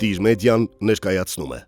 Տիր մեդիան ներկայացնում է։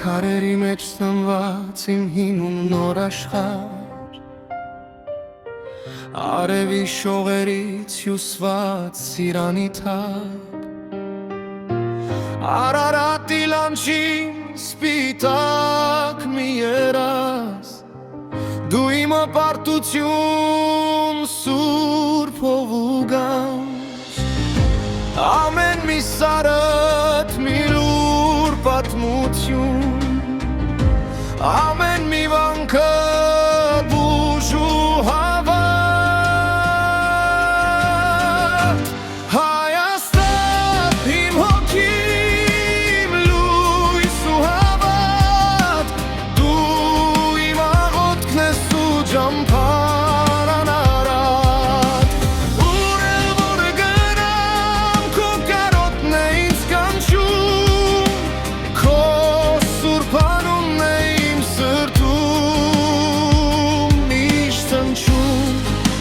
Քարերի մեջ ծնված իմ հինում նոր աշխարհ, արևի շողերից հյուսված Սիրանի թափ, Արարատի լանջին սպիտակ մի երազ, դու իմ պարտություն սուրբ հով ու գանջ, ամեն մի սարդ մի լուր պատմություն, ամեն մի վանքը բուժ ու հավատ, Հայաստան իմ հոգիմ լույս ու հավատ, դու իմ աղոթքն ես ու ճամփան արատ, ուր էլ որ գնամ քո կարոտն է ինձ կանչում, քո սուրբ անունն է իմ սրտում միշտ հնչում,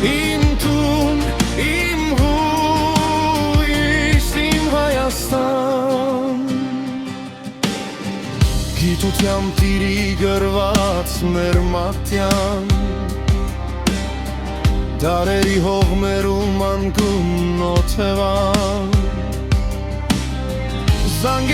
իմ տուն, իմ հույս, իմ Հայաստան, գիտությամբ տիրի գրված մեր մատյան, դարերի հողմերում անկում նոթևան, զանգ